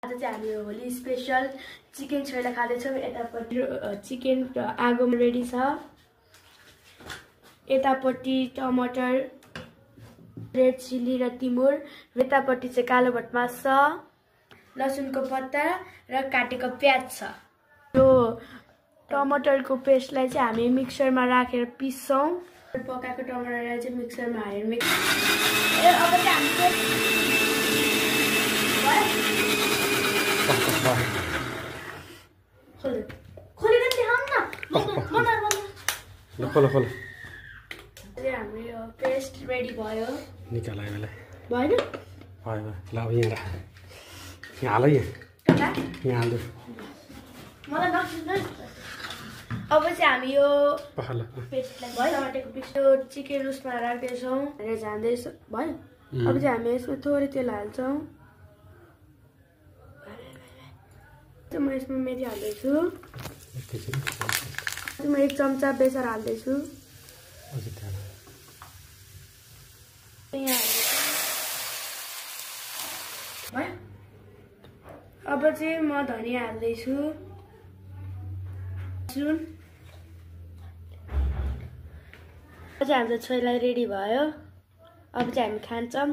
आज चाहिँ हामी होली स्पेशल चिकन छोइला खाँदैछौँ। यतापट्टि चिकन आगोमा रेडी छ, यतापट्टि टमाटर, रेड चिल्ली र तिमुर, यतापट्टि चाहिँ कालो भटमास छ, लसुनको पत्ता र काटेको प्याज छ। यो टमाटरको पेस्टलाई चाहिँ हामी मिक्सरमा राखेर पिस्छौँ। पकाएको टमाटरलाई चाहिँ मिक्सरमा हालेर अब चाहिँ हामी हाम्रो पेस्ट रेडी भयो। निकाल आइले भएन भयो ल अब यहाँ राख, यहाँ हाल, यहाँ हाल्नु। मलाई नसुन्नु। अब चाहिँ हामी यो पेस्टलाई टमाटरको पेस्ट चिकन उसमा राख्दैछौँ र झान्दैछौँ। भयो अब चाहिँ हामी यसमा थोरै तेल हाल्छौँ। म यसमा मेथी हाल्दैछु, म 1 चम्चा बेसार हाल्दैछु। अब चाहिँ म धनिया हाल्दैछु, सुन। अब चाहिँ हाम्रो छोइला रेडी भयो। अब चाहिँ हामी खान्छौँ।